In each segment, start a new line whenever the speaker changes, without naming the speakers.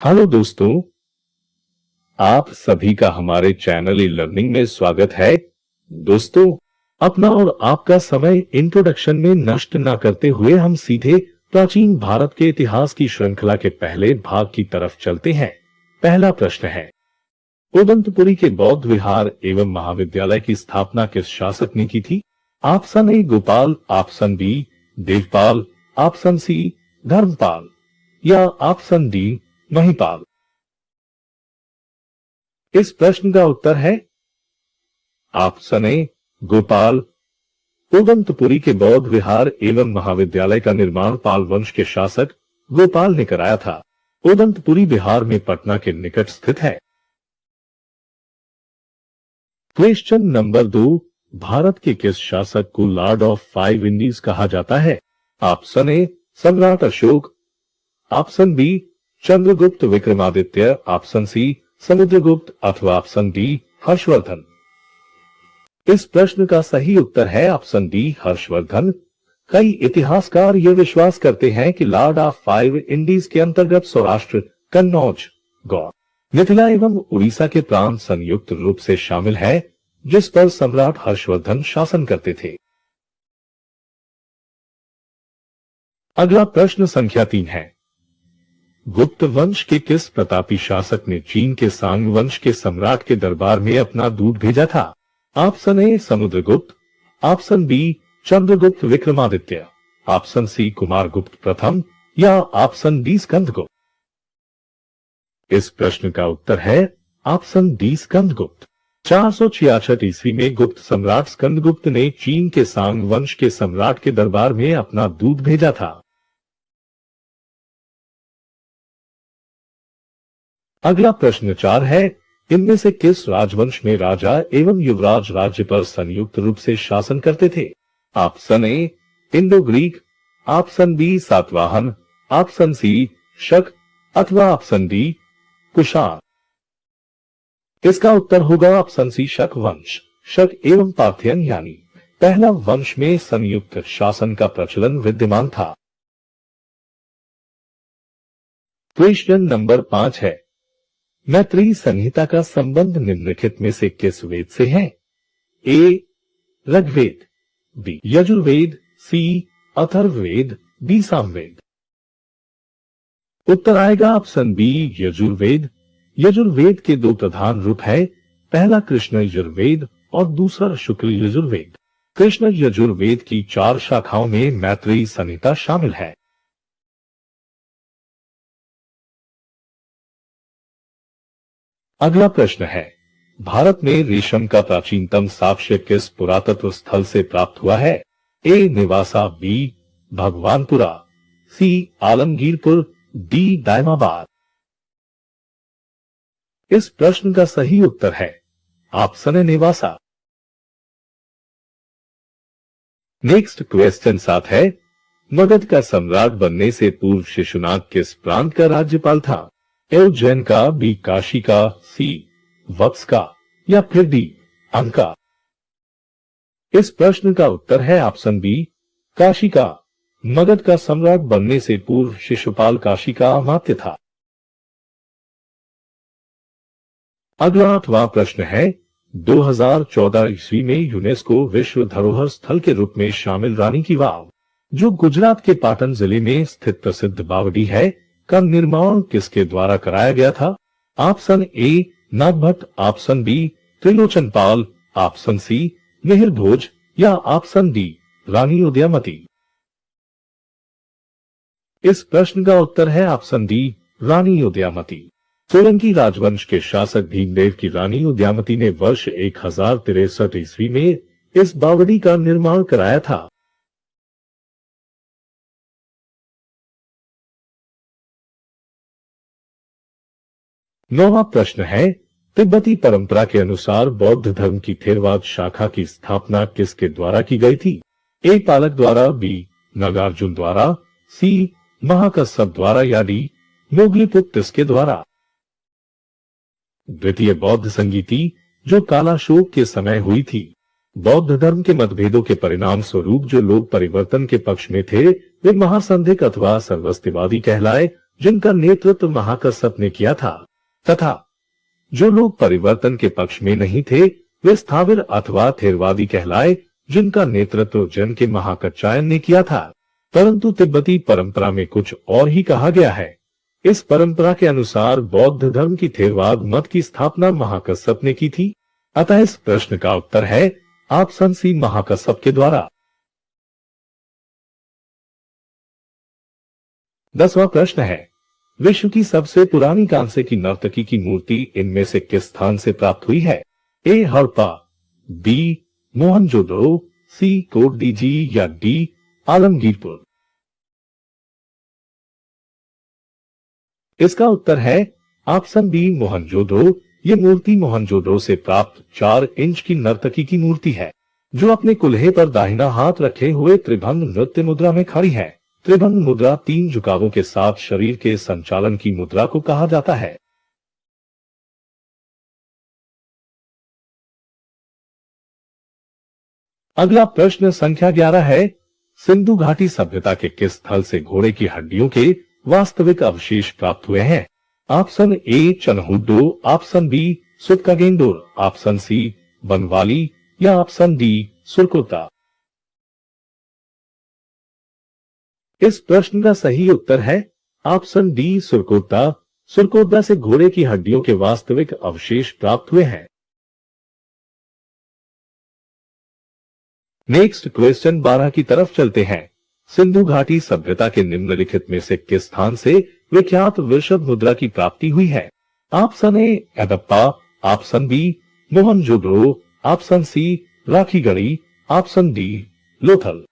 Hello दोस्तों, आप सभी का हमारे चैनल ई लर्निंग में स्वागत है। दोस्तों, अपना और आपका समय इंट्रोडक्शन में नष्ट न करते हुए हम सीधे प्राचीन भारत के इतिहास की श्रृंखला के पहले भाग की तरफ चलते हैं। पहला प्रश्न है, उदंतपुरी के बौद्ध विहार एवं महाविद्यालय की स्थापना किस शासक ने की थी? Option A Gopal, option B Devpal, option C Dharmapal या ऑप्शन डी महिपाल। इस प्रश्न का उत्तर है ऑप्शन ए गोपाल। उदंतपुरी के बौद्ध विहार एवं महाविद्यालय का निर्माण पाल वंश के शासक गोपाल ने कराया था। उदंतपुरी बिहार में पटना के निकट स्थित है। क्वेश्चन नंबर 2, भारत के किस शासक को लॉर्ड ऑफ 5 इंडीज कहा जाता है? Option A Samrat Ashoka, option B Chandragupta Vikramaditya, option C Samudragupta अथवा ऑप्शन डी हर्षवर्धन। इस प्रश्न का सही उत्तर है ऑप्शन डी हर्षवर्धन। कई इतिहासकार ये विश्वास करते हैं कि लॉर्ड ऑफ 5 इंडीज के अंतर्गत सौराष्ट्र, कन्नौज, गौड़, मिथिला एवं उड़ीसा के प्रांत संयुक्त रूप से शामिल है, जिस पर सम्राट हर्षवर्धन शासन करते थे। अगला प्रश्न संख्या 3 है, गुप्त वंश के किस प्रतापी शासक ने चीन के सांग वंश के सम्राट के दरबार में अपना दूत भेजा था? Option A Samudragupta, option B Chandragupta Vikramaditya, option C Kumaragupta प्रथम या ऑप्शन डी स्कंदगुप्त। इस प्रश्न का उत्तर है ऑप्शन डी स्कंदगुप्त। 466 ईस्वी में गुप्त सम्राट स्कंदगुप्त ने चीन के सांग वंश के सम्राट के दरबार में अपना दूत भेजा था। अगला प्रश्न 4 है, इनमें से किस राजवंश में राजा एवं युवराज राज्य पर संयुक्त रूप से शासन करते थे? Option A Indo Greek, option B Satavahana, option C Shaka अथवा ऑप्शन डी कुषाण। इसका उत्तर होगा ऑप्शन सी शक वंश। शक एवं पार्थियन यानी पहला वंश में संयुक्त शासन का प्रचलन विद्यमान था। क्वेश्चन नंबर 5 है, मैत्रेयी संहिता का संबंध निम्नलिखित में से किस वेद से है? ए ऋग्वेद, बी यजुर्वेद, सी अथर्ववेद, डी सामवेद। उत्तर आएगा ऑप्शन बी यजुर्वेद। यजुर्वेद के 2 प्रधान रूप है, पहला कृष्ण यजुर्वेद और दूसरा शुक्ल यजुर्वेद। कृष्ण यजुर्वेद की 4 शाखाओं में मैत्रेयी संहिता शामिल है। अगला प्रश्न है, भारत में रेशम का प्राचीनतम साक्ष्य किस पुरातत्व स्थल से प्राप्त हुआ है? ए निवासा, बी भगवानपुरा, सी आलमगीरपुर, डी दायमाबाद। इस प्रश्न का सही उत्तर है ऑप्शन ए निवासा। नेक्स्ट क्वेश्चन 7 है, मगध का सम्राट बनने से पूर्व शिशुनाग किस प्रांत का राज्यपाल था? ए उज्जैन का, बी काशी का, सी वत्स का या फिर डी अंका। इस प्रश्न का उत्तर है ऑप्शन बी काशी का। मगध का सम्राट बनने से पूर्व शिशुपाल काशी का अमात्य था। अगला 8वां प्रश्न है, 2014 ईस्वी में यूनेस्को विश्व धरोहर स्थल के रूप में शामिल रानी की वाव, जो गुजरात के पाटन जिले में स्थित प्रसिद्ध बावड़ी है, का निर्माण किसके द्वारा कराया गया था? Option A Nagabhata, option B Trilochan Pal, option C Mihir Bhoj या ऑप्शन डी रानी उदयमती। इस प्रश्न का उत्तर है ऑप्शन डी रानी उदयमती। सोलंकी राजवंश के शासक भीमदेव की रानी उदयमती ने वर्ष 1063 ईस्वी में इस बावड़ी का निर्माण कराया था। 9वां प्रश्न है, तिब्बती परंपरा के अनुसार बौद्ध धर्म की थेरवाद शाखा की स्थापना किसके द्वारा की गई थी? ए पालक द्वारा, बी नागार्जुन द्वारा, सी महाकश्यप द्वारा या डी मोगलीपुत्र के द्वारा। द्वितीय बौद्ध संगीति, जो कालाशोक के समय हुई थी। बौद्ध धर्म के मतभेदों के परिणाम स्वरूप जो लोग परिवर्तन के पक्ष में थे, वे महासंधिक अथवा सर्वस्तिवादी कहलाए जिनका नेतृत्व महाकश्यप ने किया था, तथा जो लोग परिवर्तन के पक्ष में नहीं थे वे स्थावर अथवा थेरवादी कहलाए, जिनका नेतृत्व जन के महाकच्चायन ने किया था। परंतु तिब्बती परंपरा में कुछ और ही कहा गया है। इस परंपरा के अनुसार बौद्ध धर्म की थेरवाद मत की स्थापना महाकश्यप ने की थी। अतः इस प्रश्न का उत्तर है ऑप्शन सी, महाकश्यप के द्वारा। 10वां प्रश्न है, विश्व की सबसे पुरानी कांसे की नर्तकी की मूर्ति इनमें से किस स्थान से प्राप्त हुई है? ए हड़प्पा, बी मोहनजोदड़ो, सी कोटडीजी या डी आलमगीरपुर। इसका उत्तर है ऑप्शन बी, मोहनजोदड़ो। ये मूर्ति मोहनजोदड़ो से प्राप्त 4 इंच की नर्तकी की मूर्ति है, जो अपने कुल्हे पर दाहिना हाथ रखे हुए त्रिभंग नृत्य मुद्रा में खड़ी है। त्रिभंग मुद्रा 3 झुकावों के साथ शरीर के संचालन की मुद्रा को कहा जाता है। अगला प्रश्न संख्या 11 है, सिंधु घाटी सभ्यता के किस स्थल से घोड़े की हड्डियों के वास्तविक अवशेष प्राप्त हुए हैं? Option A Chanhudaro, option B Sutkagendor, option C Banawali या ऑप्शन डी सुरकोता। इस प्रश्न का सही उत्तर है ऑप्शन डी सुरकोता। सुरकोता से घोड़े की हड्डियों के वास्तविक अवशेष प्राप्त हुए हैं। नेक्स्ट क्वेश्चन 12 की तरफ चलते हैं। सिंधु घाटी सभ्यता के निम्नलिखित में से किस स्थान से विख्यात वृषभ मुद्रा की प्राप्ति हुई है? Option A Harappa, option B Mohenjodaro, option C Rakhigarhi, option D Lothal.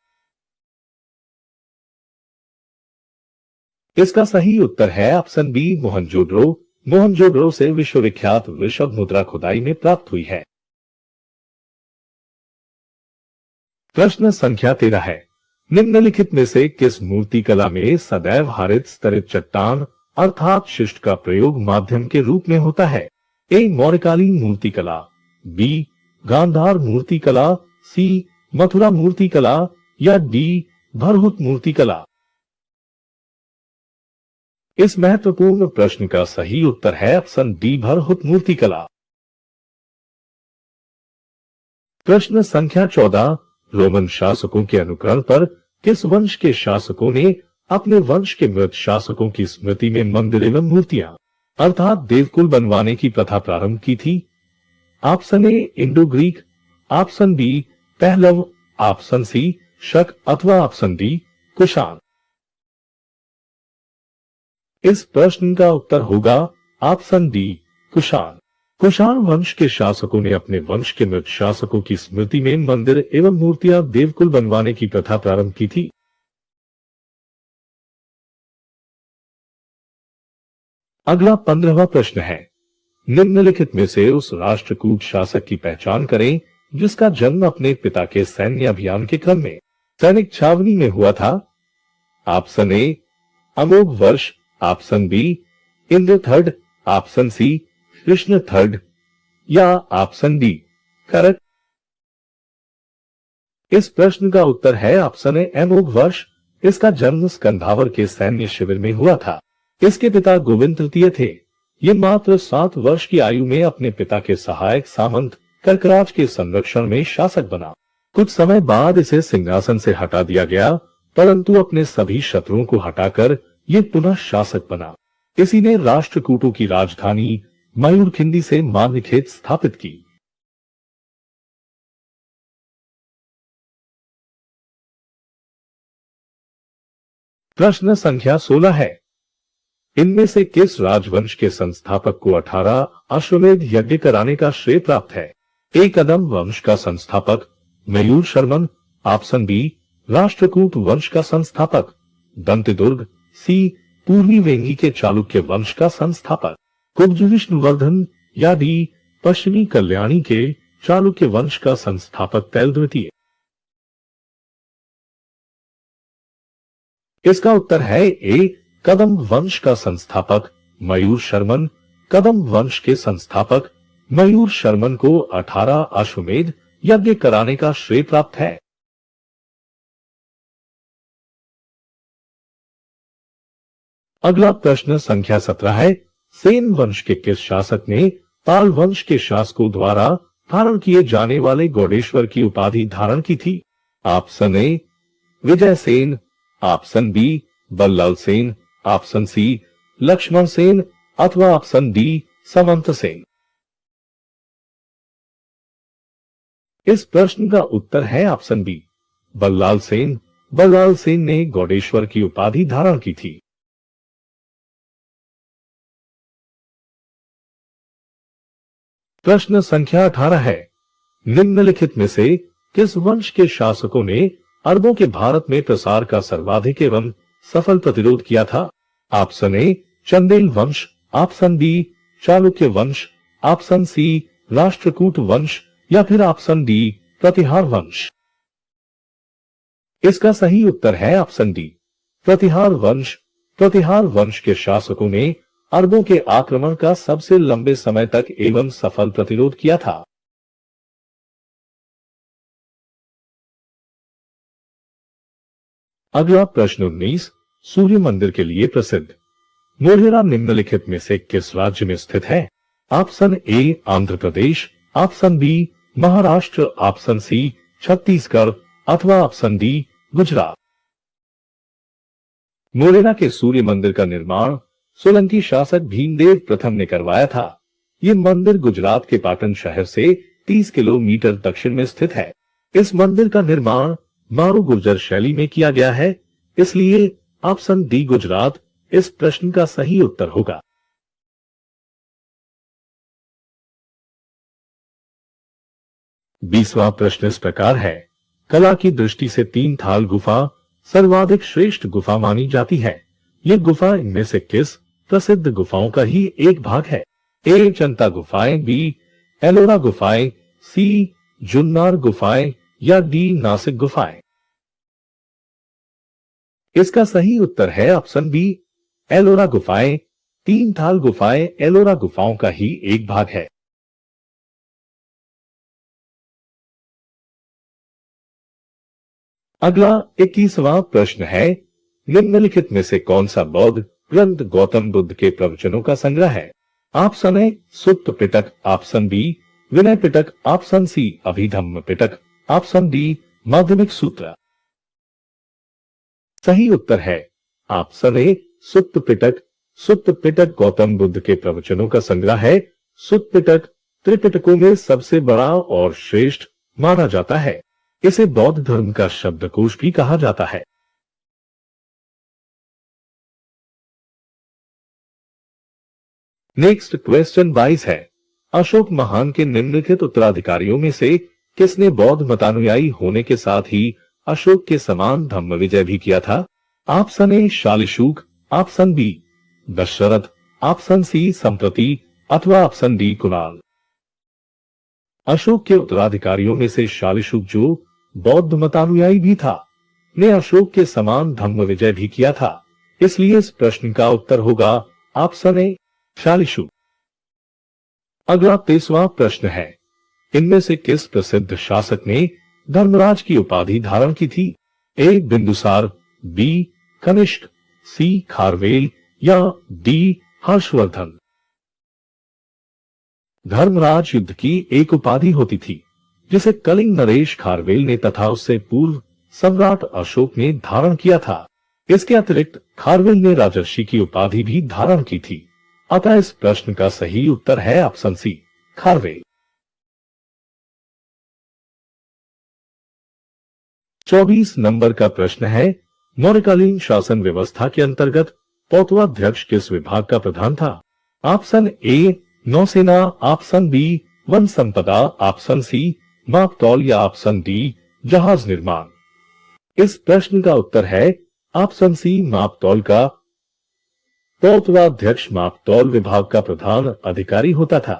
इसका सही उत्तर है ऑप्शन बी मोहनजोदड़ो। मोहनजोदड़ो से विश्वविख्यात वृषभ मुद्रा खुदाई में प्राप्त हुई है। प्रश्न संख्या 13 है, निम्नलिखित में से किस मूर्ति कला में सदैव हरित स्तरित चट्टान अर्थात शिष्ट का प्रयोग माध्यम के रूप में होता है? ए मौर्यकालीन मूर्ति कला, बी गांधार मूर्ति कला, सी मथुरा मूर्ति कला या डी भरहुत मूर्ति कला। इस महत्वपूर्ण प्रश्न का सही उत्तर है ऑप्शन डी भरहुत मूर्ति कला। प्रश्न संख्या 14, रोमन शासकों के अनुकरण पर किस वंश के शासकों ने अपने वंश के मृत शासकों की स्मृति में मंदिर एवं मूर्तियां अर्थात देवकुल बनवाने की प्रथा प्रारंभ की थी? Option A Indo Greek, option B Pahlava, option C Shaka अथवा ऑप्शन डी कुषाण। इस प्रश्न का उत्तर होगा ऑप्शन डी कुषाण। कुषाण वंश के शासकों ने अपने वंश के मृत शासकों की स्मृति में मंदिर एवं मूर्तियां देवकुल बनवाने की प्रथा प्रारंभ की थी। अगला 15वां प्रश्न है, निम्नलिखित में से उस राष्ट्रकूट शासक की पहचान करें जिसका जन्म अपने पिता के सैन्य अभियान के क्रम में सैनिक छावनी में हुआ था? Option A Amoghavarsha, option B Indra third, option C Krishna third या ऑप्शन डी करेक्ट। इस प्रश्न का उत्तर है ऑप्शन ए अमोघ वर्ष। इसका जन्म स्कंधावर के सैन्य शिविर में हुआ था। इसके पिता गोविंद तृतीय थे। ये मात्र 7 वर्ष की आयु में अपने पिता के सहायक सामंत कर्कराज के संरक्षण में शासक बना। कुछ समय बाद इसे सिंहासन से हटा दिया गया, परंतु अपने सभी शत्रुओं को हटाकर ये पुनः शासक बना। इसी ने राष्ट्रकूटों की राजधानी मयूरखिंडी से मान्यखेत स्थापित की। प्रश्न संख्या 16 है, इनमें से किस राजवंश के संस्थापक को 18 अश्वमेध यज्ञ कराने का श्रेय प्राप्त है? ए कदम वंश का संस्थापक मयूर शर्मन, ऑप्शन बी राष्ट्रकूट वंश का संस्थापक दंतदुर्ग, सी पूर्वी वेंगी के चालुक्य वंश का संस्थापक कुब्ज विष्णुवर्धन या डी पश्चिमी कल्याणी के चालुक्य वंश का संस्थापक तैल द्वितीय। इसका उत्तर है ए कदम वंश का संस्थापक मयूर शर्मन। कदम वंश के संस्थापक मयूर शर्मन को 18 अश्वमेध यज्ञ कराने का श्रेय प्राप्त है। अगला प्रश्न संख्या 17 है। सेन वंश के किस शासक ने पाल वंश के शासकों द्वारा धारण किए जाने वाले गौडेश्वर की उपाधि धारण की थी? Option A Vijay Sen, option B Ballal Sen, option C Lakshman Sen अथवा ऑप्शन डी समंत सेन। इस प्रश्न का उत्तर है ऑप्शन बी बल्लाल सेन। बल्लाल सेन ने गौडेश्वर की उपाधि धारण की थी। प्रश्न संख्या 18 है। निम्नलिखित में से किस वंश के शासकों ने अरबों के भारत में प्रसार का सर्वाधिक एवं सफल प्रतिरोध किया था? ऑप्शन ए चंदेल वंश, ऑप्शन बी चालुक्य वंश, ऑप्शन सी राष्ट्रकूट वंश या फिर ऑप्शन डी प्रतिहार वंश। इसका सही उत्तर है ऑप्शन डी प्रतिहार वंश। प्रतिहार वंश के शासकों ने अरबों के आक्रमण का सबसे लंबे समय तक एवं सफल प्रतिरोध किया था। अगला प्रश्न 19 सूर्य मंदिर के लिए प्रसिद्ध मोढेरा निम्नलिखित में से किस राज्य में स्थित है? Option A Andhra Pradesh, option B Maharashtra, option C Chhattisgarh अथवा ऑप्शन डी गुजरात। मोढेरा के सूर्य मंदिर का निर्माण सोलंकी शासक भीमदेव प्रथम ने करवाया था। ये मंदिर गुजरात के पाटन शहर से 30 किलोमीटर दक्षिण में स्थित है। इस मंदिर का निर्माण मारू गुर्जर शैली में किया गया है, इसलिए ऑप्शन डी गुजरात इस प्रश्न का सही उत्तर होगा। बीसवां प्रश्न इस प्रकार है। कला की दृष्टि से तीन थाल गुफा सर्वाधिक श्रेष्ठ गुफा मानी जाती है। ये गुफा इनमें से किस प्रसिद्ध गुफाओं का ही एक भाग है? ए चंता गुफाएं, बी एलोरा गुफाएं, सी जुन्नार गुफाएं या डी नासिक गुफाएं। इसका सही उत्तर है ऑप्शन बी एलोरा गुफाएं। तीन थाल गुफाएं एलोरा गुफाओं का ही एक भाग है। अगला 21वां प्रश्न है। निम्नलिखित में से कौन सा बौद्ध ग्रंथ गौतम बुद्ध के प्रवचनों का संग्रह है? Option A Sutta Pitaka, option B Vinaya Pitaka, option C Abhidhamma Pitaka, option D Madhyamika Sutra. सही उत्तर है ऑप्शन ए सुत्त पिटक। सुत्त पिटक गौतम बुद्ध के प्रवचनों का संग्रह है। सुत्त पिटक त्रिपिटकों में सबसे बड़ा और श्रेष्ठ माना जाता है। इसे बौद्ध धर्म का शब्दकोश भी कहा जाता है। नेक्स्ट क्वेश्चन 22 है। अशोक महान के निम्नलिखित उत्तराधिकारियों में से किसने बौद्ध मतानुयायी होने के साथ ही अशोक के समान धम्म विजय भी किया था? Option A Shalishuka, option B Dasharatha, option C Samprati अथवा ऑप्शन डी कुणाल। अशोक के उत्तराधिकारियों में से शालिशुक, जो बौद्ध मतानुयायी भी था, ने अशोक के समान धम्म विजय भी किया था। इसलिए इस प्रश्न का उत्तर होगा ऑप्शन ए शालिशुक। अगला 23वां प्रश्न है। इनमें से किस प्रसिद्ध शासक ने धर्मराज की उपाधि धारण की थी? ए बिंदुसार, बी कनिष्क, सी खारवेल या डी हर्षवर्धन। धर्मराज युद्ध की एक उपाधि होती थी जिसे कलिंग नरेश खारवेल ने तथा उससे पूर्व सम्राट अशोक ने धारण किया था। इसके अतिरिक्त खारवेल ने राजर्षि की उपाधि भी धारण की थी। अतः इस प्रश्न का सही उत्तर है ऑप्शन सी खारवेल। 24 नंबर का प्रश्न है। मौर्यकालीन शासन व्यवस्था के अंतर्गत पौतवाध्यक्ष किस विभाग का प्रधान था? ऑप्शन ए नौसेना, ऑप्शन बी वन संपदा, ऑप्शन सी मापतौल या ऑप्शन डी जहाज निर्माण। इस प्रश्न का उत्तर है ऑप्शन सी मापतौल का। पौतवाध्यक्ष मापतौल विभाग का प्रधान अधिकारी होता था।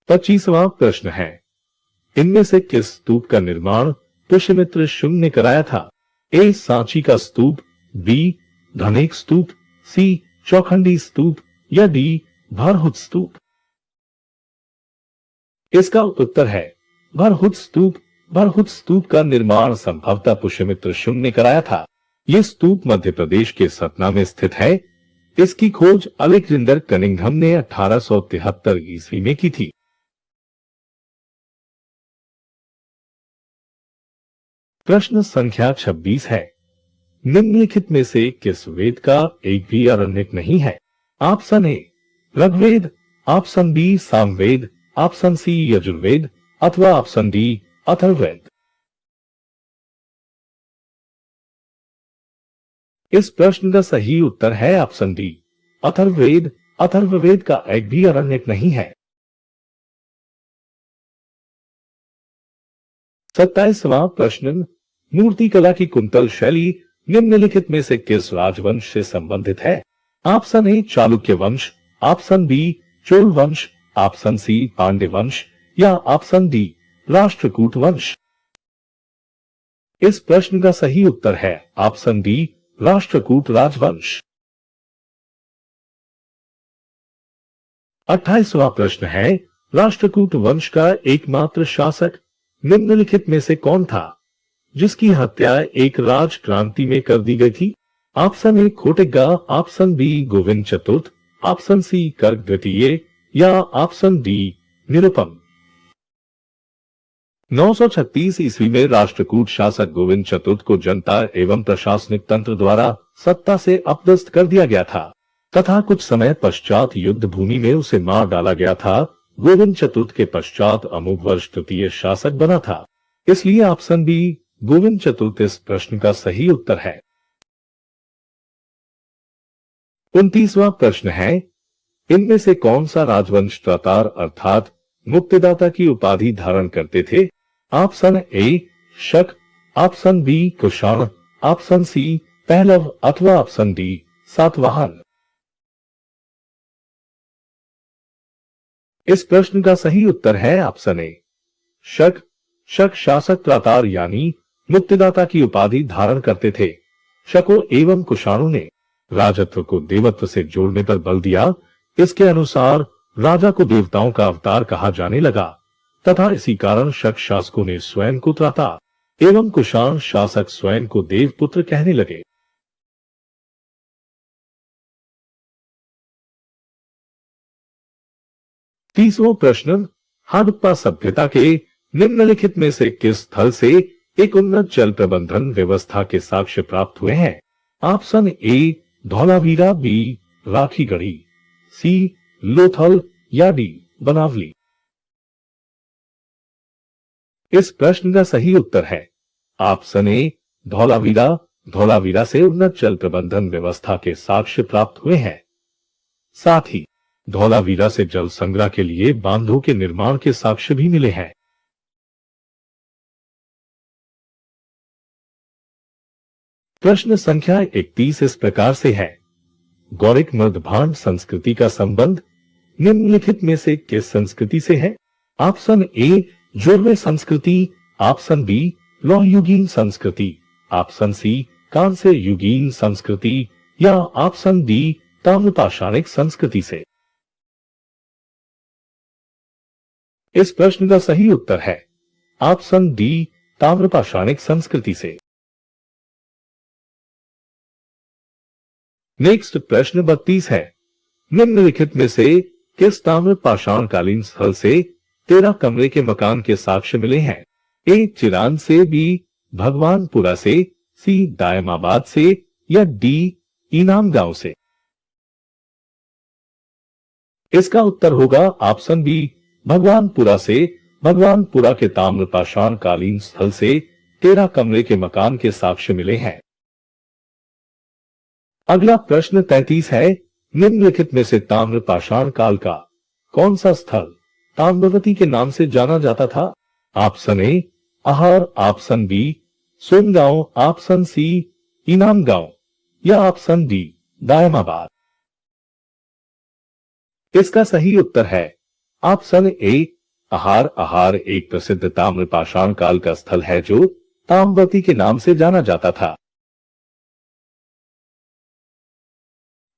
25वां प्रश्न है। इनमें से किस स्तूप का निर्माण पुष्यमित्र शुंग ने कराया था? ए सांची का स्तूप, बी धनेक स्तूप, सी चौखंडी स्तूप या डी भरहुत स्तूप। इसका उत्तर है भरहुत स्तूप। भरहुत स्तूप का निर्माण संभवतः पुष्यमित्र शुंग ने कराया था। ये स्तूप मध्य प्रदेश के सतना में स्थित है। इसकी खोज अलेक्जेंडर कनिंघम ने 1873 ईस्वी में की थी। प्रश्न संख्या 26 है, निम्नलिखित में से किस वेद का एक भी आरण्यक नहीं है? Option A Rigveda, option B Samaveda, option C Yajurveda अथवा ऑप्शन डी अथर्ववेद। इस प्रश्न का सही उत्तर है ऑप्शन डी अथर्ववेद। अथर्ववेद का एक भी आरण्यक नहीं है। 27वां प्रश्न, मूर्तिकला की कुंतल शैली निम्नलिखित में से किस राजवंश से संबंधित है? ऑप्शन ए चालुक्य वंश, ऑप्शन बी चोल वंश, ऑप्शन सी पांड्य वंश या ऑप्शन डी राष्ट्रकूट वंश। इस प्रश्न का सही उत्तर है ऑप्शन डी राष्ट्रकूट राजवंश। 28वां प्रश्न है, राष्ट्रकूट वंश का एकमात्र शासक निम्नलिखित में से कौन था जिसकी हत्या एक राज क्रांति में कर दी गई थी? Option A Khottiga, option B Govind चतुर्थ, ऑप्शन सी कर्क द्वितीय या ऑप्शन डी निरुपम। 936 ईस्वी में राष्ट्रकूट शासक गोविंद चतुर्थ को जनता एवं प्रशासनिक तंत्र द्वारा सत्ता से अपदस्थ कर दिया गया था तथा कुछ समय पश्चात युद्ध भूमि में उसे मार डाला गया था। गोविंद चतुर्थ के पश्चात अमोघवर्ष तृतीय शासक बना था, इसलिए ऑप्शन बी गोविंद चतुर्थ इस प्रश्न का सही उत्तर है। 29वां प्रश्न है, इनमें से कौन सा राजवंश त्रातार अर्थात मुक्तिदाता की उपाधि धारण करते थे? Option A Shaka, option B Kushan, option C Pahlava अथवा ऑप्शन डी सातवाहन। इस प्रश्न का सही उत्तर है ऑप्शन ए शक। शक शासक त्रातार यानी मुक्तिदाता की उपाधि धारण करते थे। शकों एवं कुषाणों ने राजत्व को देवत्व से जोड़ने पर बल दिया। इसके अनुसार राजा को देवताओं का अवतार कहा जाने लगा तथा इसी कारण शक शासकों ने स्वयं को त्राता एवं कुषाण शासक स्वयं को देवपुत्र कहने लगे। तीसवां प्रश्न, हड़प्पा सभ्यता के निम्नलिखित में से किस स्थल से एक उन्नत जल प्रबंधन व्यवस्था के साक्ष्य प्राप्त हुए हैं? Option A Dholavira, B Rakhigarhi, C Lothal या डी बनावली। इस प्रश्न का सही उत्तर है ऑप्शन ए धौलावीरा। धौलावीरा से उन्नत जल प्रबंधन व्यवस्था के साक्ष्य प्राप्त हुए हैं। साथ ही धौलावीरा से जल संग्रह के लिए बांधों के निर्माण के साक्ष्य भी मिले हैं। प्रश्न संख्या 31 इस प्रकार से है, गौरिक मृदभांड संस्कृति का संबंध निम्नलिखित में से किस संस्कृति से है? ऑप्शन ए जोरवे संस्कृति, ऑप्शन बी लौह युगीन संस्कृति, ऑप्शन सी कांस्य युगीन संस्कृति या ऑप्शन डी ताम्रपाषाणिक संस्कृति से। इस प्रश्न का सही उत्तर है ऑप्शन डी ताम्रपाषाणिक संस्कृति से। नेक्स्ट प्रश्न 32 है, निम्नलिखित में से किस ताम्रपाषाणकालीन स्थल से 13 कमरे के मकान के साक्ष्य मिले हैं? ए चिरान से, बी भगवानपुरा से, सी दायमाबाद से या डी इनाम गांव से। इसका उत्तर होगा ऑप्शन बी भगवानपुरा से। भगवानपुरा के ताम्रपाषाण कालीन स्थल से 13 कमरे के मकान के साक्ष्य मिले हैं। अगला प्रश्न 33 है, निम्नलिखित में से ताम्रपाषाण काल का कौन सा स्थल ताम्रवती के नाम से जाना जाता था? Option A Ahar, option B Songaon, option C Inamgaon या ऑप्शन डी दायमाबाद। इसका सही उत्तर है ऑप्शन ए आहार। आहार एक प्रसिद्ध ताम्रपाषाण काल का स्थल है जो ताम्रवती के नाम से जाना जाता था।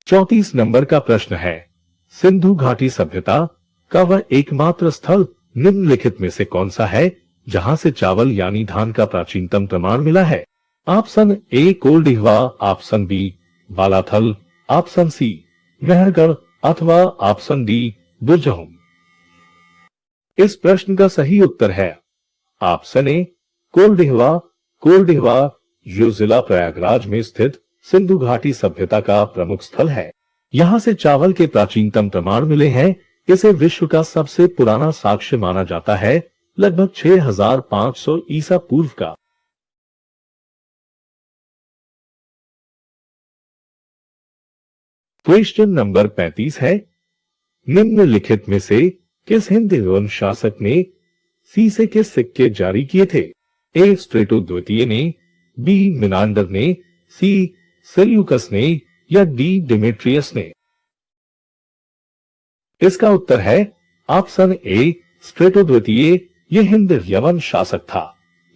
34 नंबर का प्रश्न है, सिंधु घाटी सभ्यता का वह एकमात्र स्थल निम्नलिखित में से कौन सा है जहां से चावल यानी धान का प्राचीनतम प्रमाण मिला है? Option A Koldihwa, option B Balathal, option C Mehrgarh अथवा ऑप्शन डी बुरजहोम। इस प्रश्न का सही उत्तर है ऑप्शन ए कोल्डिहवा। कोल्डिहवा जो जिला प्रयागराज में स्थित सिंधु घाटी सभ्यता का प्रमुख स्थल है। यहां से चावल के प्राचीनतम प्रमाण मिले हैं। इसे विश्व का सबसे पुराना साक्ष्य माना जाता है, लगभग 6500 ईसा पूर्व का। क्वेश्चन नंबर 35 है, निम्नलिखित में से किस हिंदी वंश शासक ने सीसे के सिक्के जारी किए थे? ए स्ट्रेटो द्वितीय ने, बी मिनांडर ने, सी सेल्यूकस ने या डी डिमेट्रियस ने? इसका उत्तर है ऑप्शन ए स्ट्रेटो द्वितीय। यह हिंद यवन शासक था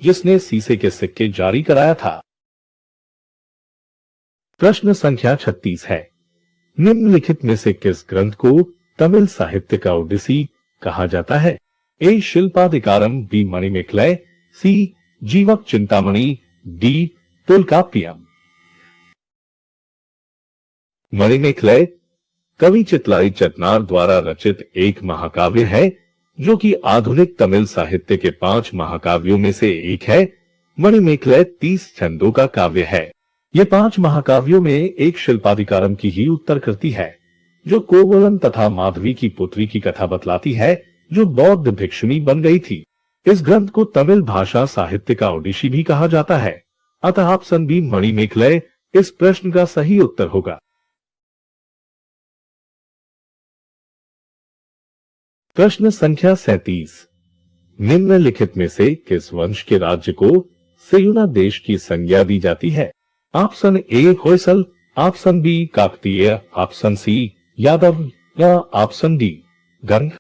जिसने सीसे के सिक्के जारी कराया था। प्रश्न संख्या 36 है, निम्नलिखित में से किस ग्रंथ को तमिल साहित्य का ओडिसी कहा जाता है? ए शिल्पाधिकारम, बी मणिमेखलय, सी जीवक चिंतामणि, डी तोल्काप्पियम। मणिमेखलय कवि चितलाई चटनार द्वारा रचित एक महाकाव्य है जो कि आधुनिक तमिल साहित्य के 5 महाकाव्यों में से एक है। मणिमेखलय 30 छंदों का काव्य है। ये 5 महाकाव्यों में एक शिल्पाधिकारम की ही उत्तर करती है जो कोवलम तथा माधवी की पुत्री की कथा बतलाती है जो बौद्ध भिक्षुणी बन गई थी। इस ग्रंथ को तमिल भाषा साहित्य का ओडिसी भी कहा जाता है। अतः ऑप्शन बी मणिमेखलय इस प्रश्न का सही उत्तर होगा। प्रश्न संख्या 37, निम्नलिखित में से किस वंश के राज्य को सेयुना देश की संज्ञा दी जाती है? Option A Hoysala, option B Kakatiya, option C Yadava या ऑप्शन डी गंग।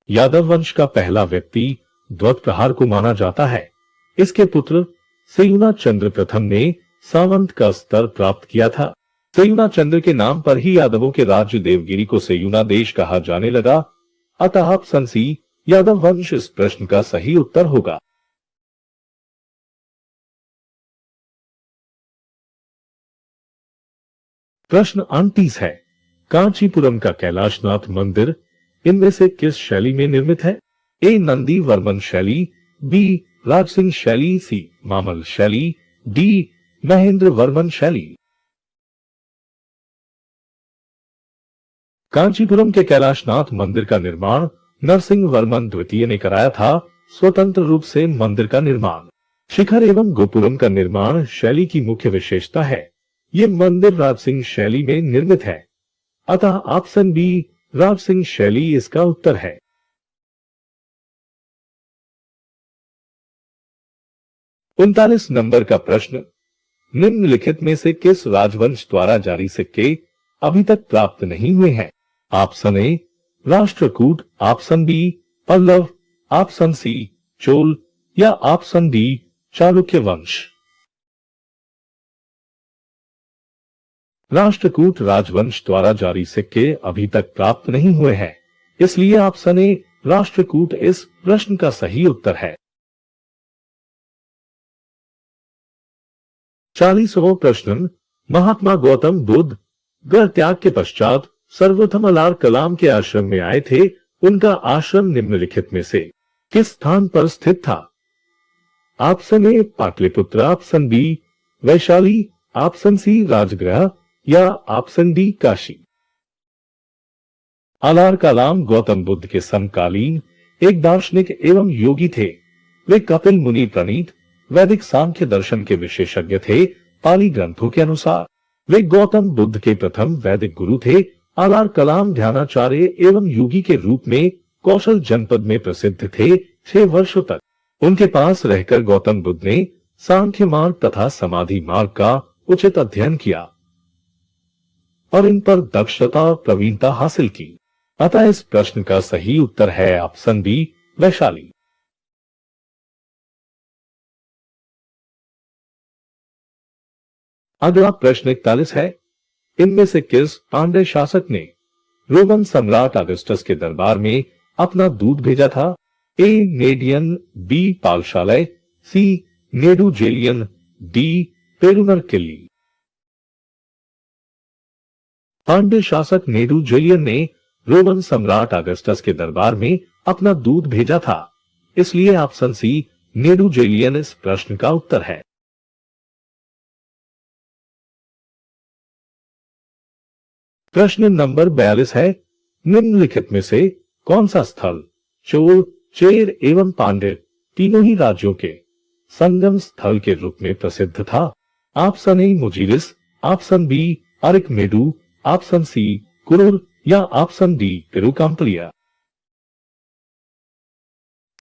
यादव वंश का पहला व्यक्ति द्वत को माना जाता है। इसके पुत्र सेयुना चंद्र प्रथम ने सावंत का स्तर प्राप्त किया था। सेयुना चंद्र के नाम पर ही यादवों के राज्य देवगिरी को सेयुना देश कहा जाने लगा। अतः ऑप्शन सी यादव वंश इस प्रश्न का सही उत्तर होगा। प्रश्न 38 है, कांचीपुरम का कैलाशनाथ मंदिर इनमें से किस शैली में निर्मित है? ए नंदी वर्मन शैली, बी राजसिंह शैली, सी मामल शैली, डी महेंद्र वर्मन शैली। कांचीपुरम के कैलाशनाथ मंदिर का निर्माण नरसिंह वर्मन द्वितीय ने कराया था। स्वतंत्र रूप से मंदिर का निर्माण, शिखर एवं गोपुरम का निर्माण शैली की मुख्य विशेषता है। ये मंदिर राजसिंह शैली में निर्मित है। अतः ऑप्शन बी राजसिंह शैली इसका उत्तर है। उनतालीस नंबर का प्रश्न, निम्नलिखित में से किस राजवंश द्वारा जारी सिक्के अभी तक प्राप्त नहीं हुए हैं? Option A Rashtrakuta, option B Pallava, option C Chola या ऑप्शन डी चालुक्य वंश। राष्ट्रकूट राजवंश द्वारा जारी सिक्के अभी तक प्राप्त नहीं हुए हैं, इसलिए ऑप्शन ए राष्ट्रकूट इस प्रश्न का सही उत्तर है। 40वां प्रश्न, महात्मा गौतम बुद्ध गृह त्याग के पश्चात सर्वप्रथम अलार कलाम के आश्रम में आए थे। उनका आश्रम निम्नलिखित में से किस स्थान पर स्थित था? Option A Pataliputra, option B Vaishali, option C Rajgriha या ऑप्शन डी काशी। अलार कलाम गौतम बुद्ध के समकालीन एक दार्शनिक एवं योगी थे। वे कपिल मुनि प्रणीत वैदिक सांख्य दर्शन के विशेषज्ञ थे। पाली ग्रंथों के अनुसार वे गौतम बुद्ध के प्रथम वैदिक गुरु थे। अलार कलाम ध्यानाचार्य एवं योगी के रूप में कौशल जनपद में प्रसिद्ध थे। 6 वर्षों तक उनके पास रहकर गौतम बुद्ध ने सांख्य मार्ग तथा समाधि मार्ग का उचित अध्ययन किया और इन पर दक्षता और प्रवीणता हासिल की। अतः इस प्रश्न का सही उत्तर है ऑप्शन बी वैशाली। अगला प्रश्न 41 है, इनमें से किस पांड्य शासक ने रोमन सम्राट अगस्टस के दरबार में अपना दूत भेजा था? ए नेडियन, बी पालशालय, सी नेडुजेलियन, डी पेरुमल किल्ली। पांड्य शासक नेडुजेलियन ने रोमन सम्राट अगस्टस के दरबार में अपना दूत भेजा था, इसलिए ऑप्शन सी नेडुजेलियन इस प्रश्न का उत्तर है। प्रश्न नंबर 42 है, निम्नलिखित में से कौन सा स्थल चोल, चेर एवं पांड्य तीनों ही राज्यों के संगम स्थल के रूप में प्रसिद्ध था? Option A Muziris, option B Arikamedu, option C Karur या ऑप्शन डी तिरुकांपलियर।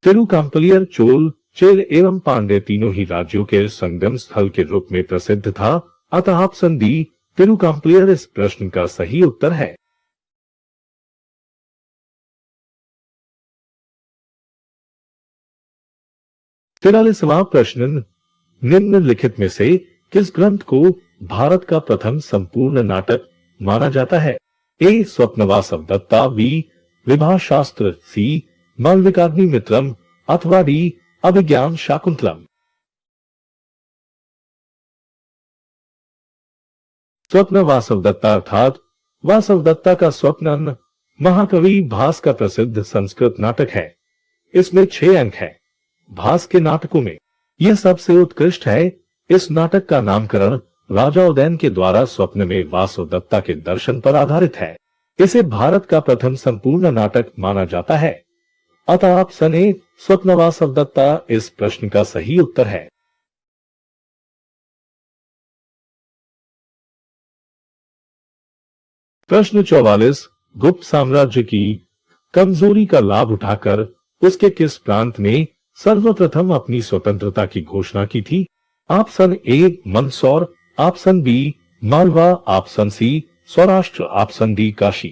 तिरुकांपलियर चोल, चेर एवं पांड्य तीनों ही राज्यों के संगम स्थल के रूप में प्रसिद्ध था, अतः ऑप्शन डी तिरुकांपलियर इस प्रश्न का सही उत्तर है। तिरालीसवां प्रश्न, निम्नलिखित में से किस ग्रंथ को भारत का प्रथम संपूर्ण नाटक माना जाता है? ए स्वप्नवासव दत्ता, बी विभा शास्त्र, सी मालविकाग्निमित्रम अथवा डी अभिज्ञान शाकुंतलम। स्वप्न वासवदत्ता अर्थात वासवदत्ता का स्वप्न महाकवि भास का प्रसिद्ध संस्कृत नाटक है। इसमें 6 अंक है। भास के नाटकों में यह सबसे उत्कृष्ट है। इस नाटक का नामकरण राजा उदयन के द्वारा स्वप्न में वासवदत्ता के दर्शन पर आधारित है। इसे भारत का प्रथम संपूर्ण नाटक माना जाता है, अतः ऑप्शन ए स्वप्न वासवदत्ता इस प्रश्न का सही उत्तर है। प्रश्न 44, गुप्त साम्राज्य की कमजोरी का लाभ उठाकर उसके किस प्रांत ने सर्वप्रथम अपनी स्वतंत्रता की घोषणा की थी? Option A Mandsaur, option B Malwa, option C Saurashtra, option D Kashi.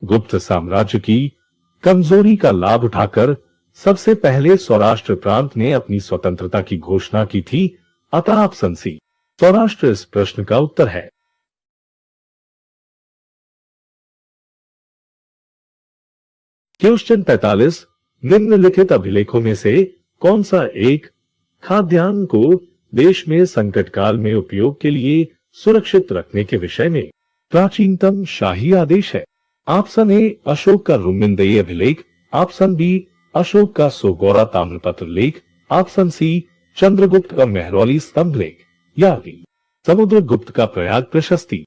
Gupta साम्राज्य की कमजोरी का लाभ उठाकर सबसे पहले सौराष्ट्र प्रांत ने अपनी स्वतंत्रता की घोषणा की थी, अतः ऑप्शन सी सौराष्ट्र इस प्रश्न का उत्तर है। क्वेश्चन 45, निम्नलिखित अभिलेखों में से कौन सा एक खाद्यान्न को देश में संकट काल में उपयोग के लिए सुरक्षित रखने के विषय में प्राचीनतम शाही आदेश है? ऑप्शन ए अशोक का रुमिंदेई अभिलेख, ऑप्शन बी अशोक का सोगोरा ताम्रपत्र लेख, ऑप्शन सी चंद्रगुप्त का मेहरौली स्तंभ लेख या समुद्रगुप्त का प्रयाग प्रशस्ति।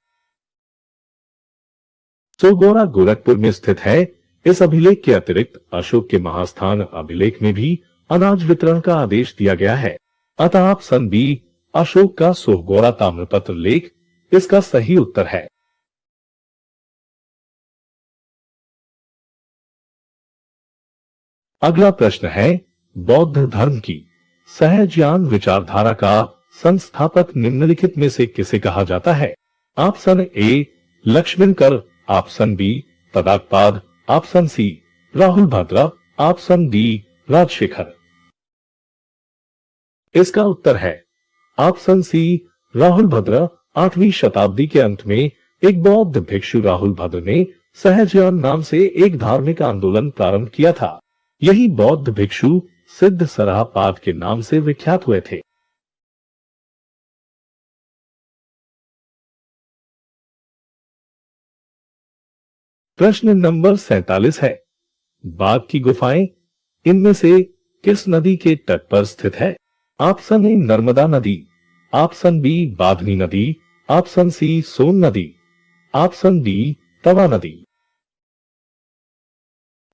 सोगोरा गोरखपुर में स्थित है। इस अभिलेख के अतिरिक्त अशोक के महास्थान अभिलेख में भी अनाज वितरण का आदेश दिया गया है, अतः ऑप्शन बी अशोक का सोगोरा ताम्रपत्र लेख इसका सही उत्तर है। अगला प्रश्न है, बौद्ध धर्म की सहजयान विचारधारा का संस्थापक निम्नलिखित में से किसे कहा जाता है? Option A Lakshmankar, option B Tadakpad, option C Rahul Bhadra, option D Rajashekhar. इसका उत्तर है ऑप्शन सी राहुल भद्रा। 8वीं शताब्दी के अंत में एक बौद्ध भिक्षु राहुल भद्र ने सहजयान नाम से एक धार्मिक आंदोलन प्रारंभ किया था। यही बौद्ध भिक्षु सिद्ध सराहपाद के नाम से विख्यात हुए थे। प्रश्न नंबर 47 है, बाघ की गुफाएं इनमें से किस नदी के तट पर स्थित है? ऑप्शन ए नर्मदा नदी, ऑप्शन बी बाधनी नदी, ऑप्शन सी सोन नदी, ऑप्शन डी तवा नदी।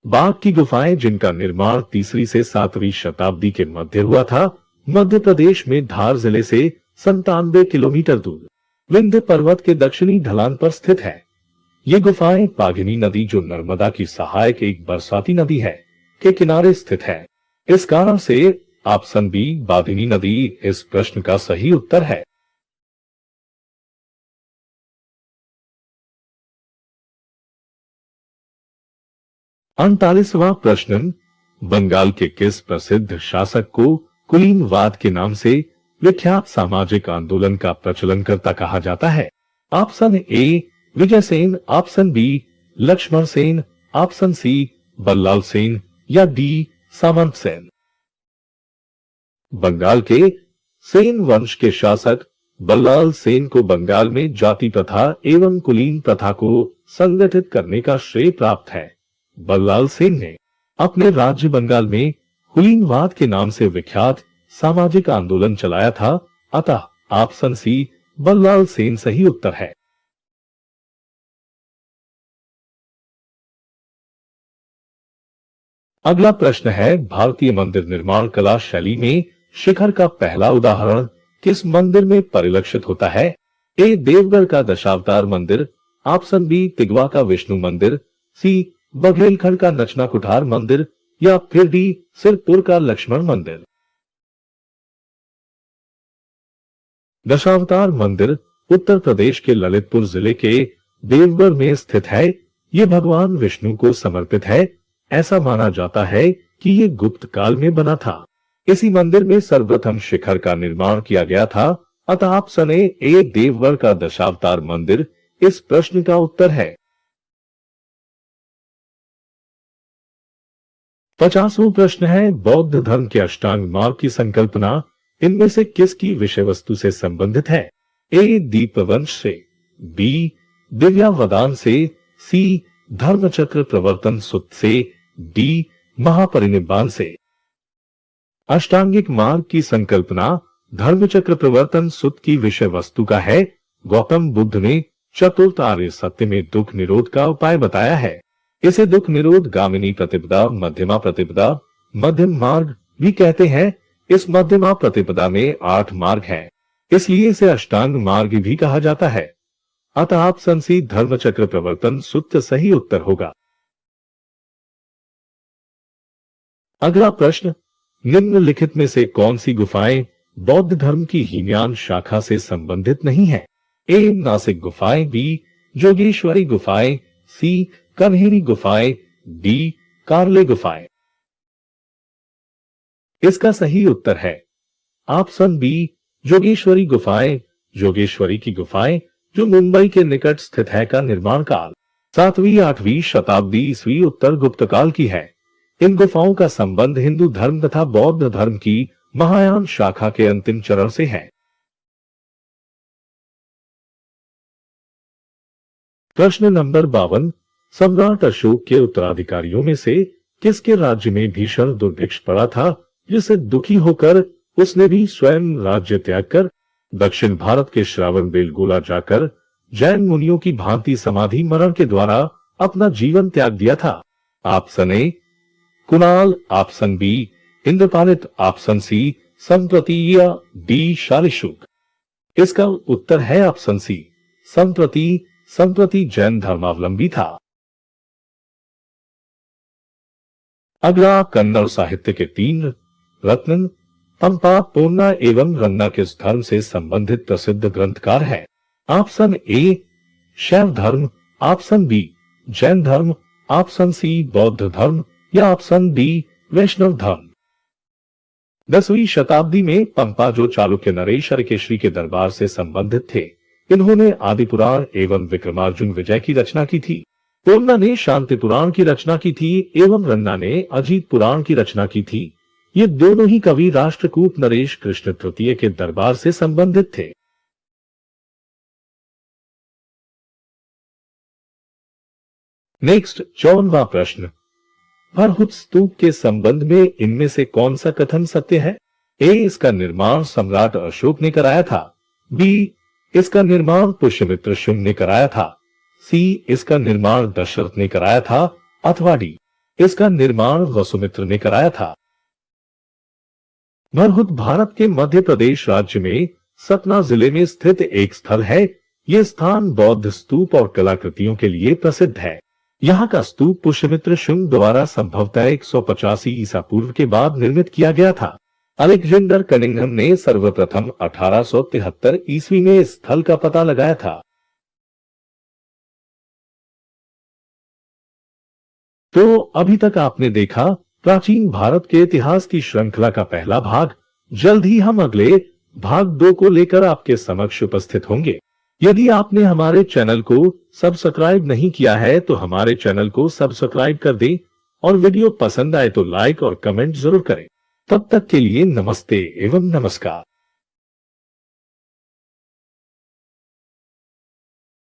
बाघ की गुफाएं जिनका निर्माण 3वीं से 7वीं शताब्दी के मध्य हुआ था, मध्य प्रदेश में धार जिले से 97 किलोमीटर दूर विंध्य पर्वत के दक्षिणी ढलान पर स्थित है। ये गुफाएं बाघनी नदी, जो नर्मदा की सहायक एक बरसाती नदी है, के किनारे स्थित है। इस कारण से ऑप्शन बी बाघनी नदी इस प्रश्न का सही उत्तर है। उनतालीसवां प्रश्न, बंगाल के किस प्रसिद्ध शासक को कुलीनवाद के नाम से विख्यात सामाजिक आंदोलन का प्रचलनकर्ता कहा जाता है? Option A Vijay Sen, option B Lakshman Sen, option C Ballal Sen या डी सामंत सेन। बंगाल के सेन वंश के शासक बल्लाल सेन को बंगाल में जाति प्रथा एवं कुलीन प्रथा को संगठित करने का श्रेय प्राप्त है। बल्लाल सेन ने अपने राज्य बंगाल में कुलीनवाद के नाम से विख्यात सामाजिक आंदोलन चलाया था, अतः ऑप्शन सी बल्लाल सेन सही उत्तर है। अगला प्रश्न है, भारतीय मंदिर निर्माण कला शैली में शिखर का पहला उदाहरण किस मंदिर में परिलक्षित होता है? ए देवगढ़ का दशावतार मंदिर, ऑप्शन बी तिगवा का विष्णु मंदिर, सी बघेलखंड का नचना कुठार मंदिर या फिर डी सिरपुर का लक्ष्मण मंदिर। दशावतार मंदिर उत्तर प्रदेश के ललितपुर जिले के देवगढ़ में स्थित है। ये भगवान विष्णु को समर्पित है। ऐसा माना जाता है कि ये गुप्त काल में बना था। इसी मंदिर में सर्वप्रथम शिखर का निर्माण किया गया था, अतः ऑप्शन ए देवगढ़ का दशावतार मंदिर इस प्रश्न का उत्तर है। 50वां प्रश्न है, बौद्ध धर्म के अष्टांग मार्ग की संकल्पना इनमें से किसकी विषय वस्तु से संबंधित है? ए दीपवंश से, बी दिव्यावदान से, सी धर्मचक्र प्रवर्तन सूत्र से, डी महापरिनिब्बाण से। अष्टांगिक मार्ग की संकल्पना धर्मचक्र प्रवर्तन सूत्र की विषय वस्तु का है। गौतम बुद्ध ने चतुर्थ आर्य सत्य में दुख निरोध का उपाय बताया है। इसे दुख निरोध गामिनी प्रतिपदा, मध्यमा प्रतिपदा, मध्यम मार्ग भी कहते हैं। इस मध्यमा प्रतिपदा में 8 मार्ग हैं, इसलिए इसे अष्टांग मार्ग भी कहा जाता है। अतः ऑप्शन सी धर्मचक्र प्रवर्तन सूत्र सही उत्तर होगा। अगला प्रश्न, निम्नलिखित में से कौन सी गुफाएं बौद्ध धर्म की हीनयान शाखा से संबंधित नहीं है? ए नासिक गुफाएं, बी जोगेश्वरी गुफाएं, सी कन्हेरी गुफाएं, डी कार्ले गुफाएं। इसका सही उत्तर है ऑप्शन बी जोगेश्वरी गुफाएं। जोगेश्वरी की गुफाएं जो मुंबई के निकट स्थित है का निर्माण काल 7वीं-8वीं शताब्दी ईस्वी उत्तर गुप्त काल की है। इन गुफाओं का संबंध हिंदू धर्म तथा बौद्ध धर्म की महायान शाखा के अंतिम चरण से है। प्रश्न नंबर 52, सम्राट अशोक के उत्तराधिकारियों में से किसके राज्य में भीषण दुर्भिक्ष पड़ा था, जिससे दुखी होकर उसने भी स्वयं राज्य त्याग कर दक्षिण भारत के श्रावण बेलगोला जाकर जैन मुनियों की भांति समाधि मरण के द्वारा अपना जीवन त्याग दिया था? Option A Kunal, option B Indrapalita, option C Samprati या डी शालिशुक। इसका उत्तर है ऑप्शन सी संप्रति। संप्रति जैन धर्मावलंबी था। अगला, कन्नड़ साहित्य के 3 रत्न पंपा, पूर्णा एवं रन्ना किस धर्म से संबंधित प्रसिद्ध ग्रंथकार है? ऑप्शन ए शैव धर्म, ऑप्शन बी जैन धर्म, ऑप्शन सी बौद्ध धर्म या ऑप्शन डी वैष्णव धर्म। 10वीं शताब्दी में पंपा, जो चालुक्य नरेश हरिकेशरी के दरबार से संबंधित थे, इन्होंने आदि पुराण एवं विक्रमार्जुन विजय की रचना की थी। पूर्णा ने शांति पुराण की रचना की थी एवं रन्ना ने अजीत पुराण की रचना की थी। ये दोनों ही कवि राष्ट्रकूट नरेश कृष्ण तृतीय के दरबार से संबंधित थे। नेक्स्ट, 54वां प्रश्न, भरहुत स्तूप के संबंध में इनमें से कौन सा कथन सत्य है? ए इसका निर्माण सम्राट अशोक ने कराया था, बी इसका निर्माण पुष्यमित्र शुंग ने कराया था, सी इसका निर्माण दशरथ ने कराया था, अथवा डी इसका निर्माण वसुमित्र ने कराया था। भरहुत भारत के मध्य प्रदेश राज्य में सतना जिले में स्थित एक स्थल है। ये स्थान बौद्ध स्तूप और कलाकृतियों के लिए प्रसिद्ध है। यहाँ का स्तूप पुष्यमित्र शुंग द्वारा संभवतः 185 ईसा पूर्व के बाद निर्मित किया गया था। अलेक्जेंडर कनिंघम ने सर्वप्रथम 1873 ईस्वी में इस स्थल का पता लगाया था। तो अभी तक आपने देखा प्राचीन भारत के इतिहास की श्रृंखला का पहला भाग। जल्द ही हम अगले भाग 2 को लेकर आपके समक्ष उपस्थित होंगे। यदि आपने हमारे चैनल को सब्सक्राइब नहीं किया है तो हमारे चैनल को सब्सक्राइब कर दें और वीडियो पसंद आए तो लाइक और कमेंट जरूर करें। तब तक के लिए नमस्ते एवं नमस्कार।